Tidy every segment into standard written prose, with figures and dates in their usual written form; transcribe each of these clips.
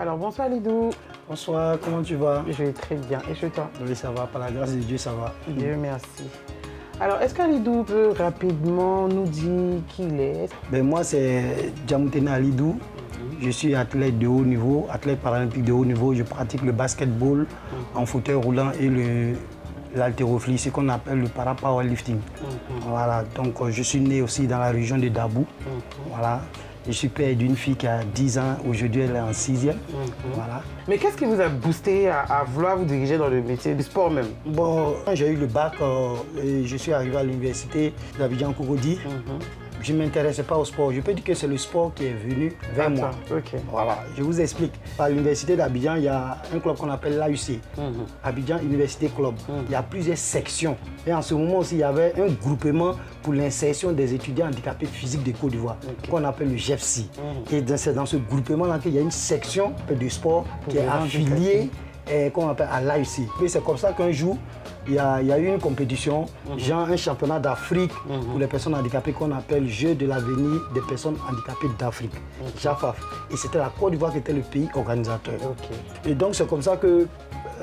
Alors bonsoir Lidou. Bonsoir, comment tu vas? Je vais très bien. Et chez toi? Oui, ça va, par la grâce de Dieu, ça va. Dieu merci. Alors, est-ce qu'Alidou peut rapidement nous dire qui il est? Moi, c'est Djamoutena Alidou. Je suis athlète de haut niveau, athlète paralympique de haut niveau. Je pratique le basketball en fauteuil roulant et l'haltérophilie, ce qu'on appelle le para-powerlifting. Voilà, donc je suis né aussi dans la région de Dabou. Voilà. Je suis père d'une fille qui a 10 ans, aujourd'hui elle est en 6e. Voilà. Mais qu'est-ce qui vous a boosté à vouloir vous diriger dans le métier du sport même? Bon, quand j'ai eu le bac, et je suis arrivé à l'université d'Abidjan-Cocody. Je ne m'intéressais pas au sport. Je peux dire que c'est le sport qui est venu vers moi. Ok. Voilà, je vous explique. À l'université d'Abidjan, il y a un club qu'on appelle l'AUC, Abidjan Université Club. Il y a plusieurs sections. Et en ce moment aussi, il y avait un groupement pour l'insertion des étudiants handicapés physiques de Côte d'Ivoire, qu'on appelle le GEFSI. Et c'est dans ce groupement-là qu'il y a une section de sport qui est affiliée qu'on appelle à l'AUC. Et c'est comme ça qu'un jour, il y a eu une compétition, genre un championnat d'Afrique pour les personnes handicapées qu'on appelle Jeux de l'avenir des personnes handicapées d'Afrique, JAFAF. Et c'était la Côte d'Ivoire qui était le pays organisateur. Et donc c'est comme ça que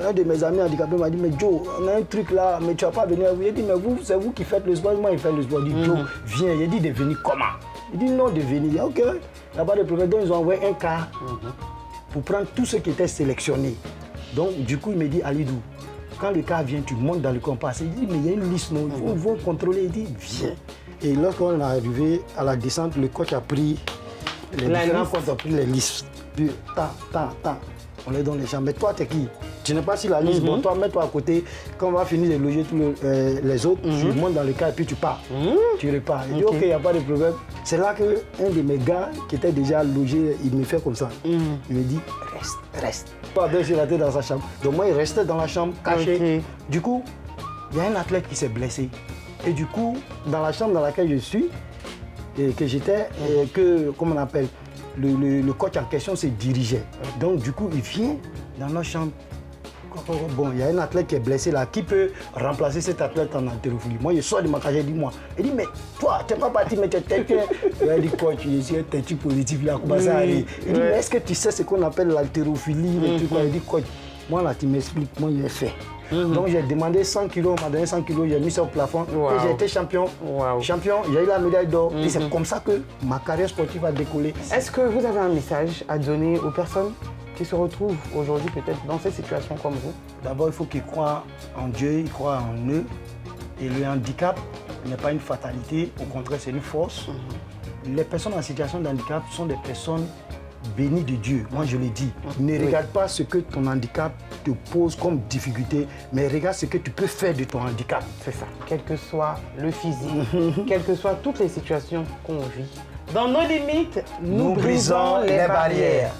un de mes amis handicapés m'a dit, mais Joe, on a un truc là, mais tu vas pas venir. Il dit, mais vous, c'est vous qui faites le sport, moi il fait le sport. Il dit, Joe, viens. Il dit, de venir comment? Il dit, non, de venir. Il dit, ok, il n'y a pas de problème. Donc ils ont envoyé un cas pour prendre tous ceux qui étaient sélectionnés. Donc du coup, il me dit, Alidou, quand le cas vient, tu montes dans le compas. Il dit, mais il y a une liste, non, ils vont contrôler. Il dit, viens. Et lorsqu'on est arrivé à la descente, le coach a pris les différents coachs ont pris les listes. Puis, on est dans les chambres. Mais toi, t'es qui? Tu n'es pas sur la liste. Bon, toi, mets-toi à côté. Quand on va finir de loger tous les autres, tu montes dans le cas et puis tu pars. Tu repars. Il dit, ok, il n'y a pas de problème. C'est là qu'un de mes gars qui était déjà logé, il me fait comme ça. Il me dit, reste. Pas deux sur la tête dans sa chambre. Donc moi, il restait dans la chambre, caché. Du coup, il y a un athlète qui s'est blessé. Et du coup, dans la chambre dans laquelle je suis, et que j'étais, comment on appelle, le coach en question se dirigeait. Donc du coup, il vient dans notre chambre. Bon, il y a un athlète qui est blessé là, qui peut remplacer cet athlète en haltérophilie. Moi, je sors de ma cage, je dis moi. Il dit, mais toi, tu n'es pas parti, mais tu es quelqu'un. Il dit, coach, je suis un têtu positif, il a commencé à aller. Il dit, mais est-ce que tu sais ce qu'on appelle l'haltérophilie? Il dit, coach, moi là, tu m'expliques, moi, je l'ai fait. Donc j'ai demandé 100 kilos, on m'a donné 100 kilos, j'ai mis ça au plafond et j'ai été champion. Champion, j'ai eu la médaille d'or. Et c'est comme ça que ma carrière sportive a décollé. Est-ce que vous avez un message à donner aux personnes qui se retrouvent aujourd'hui peut-être dans cette situation comme vous? D'abord, il faut qu'ils croient en Dieu, ils croient en eux. Et le handicap n'est pas une fatalité, au contraire, c'est une force. Les personnes en situation de handicap sont des personnes bénies de Dieu, moi je le dis. Ne regarde pas ce que ton handicap te pose comme difficulté, mais regarde ce que tu peux faire de ton handicap. C'est ça, quel que soit le physique, quelles que soient toutes les situations qu'on vit. Dans nos limites, nous brisons les barrières.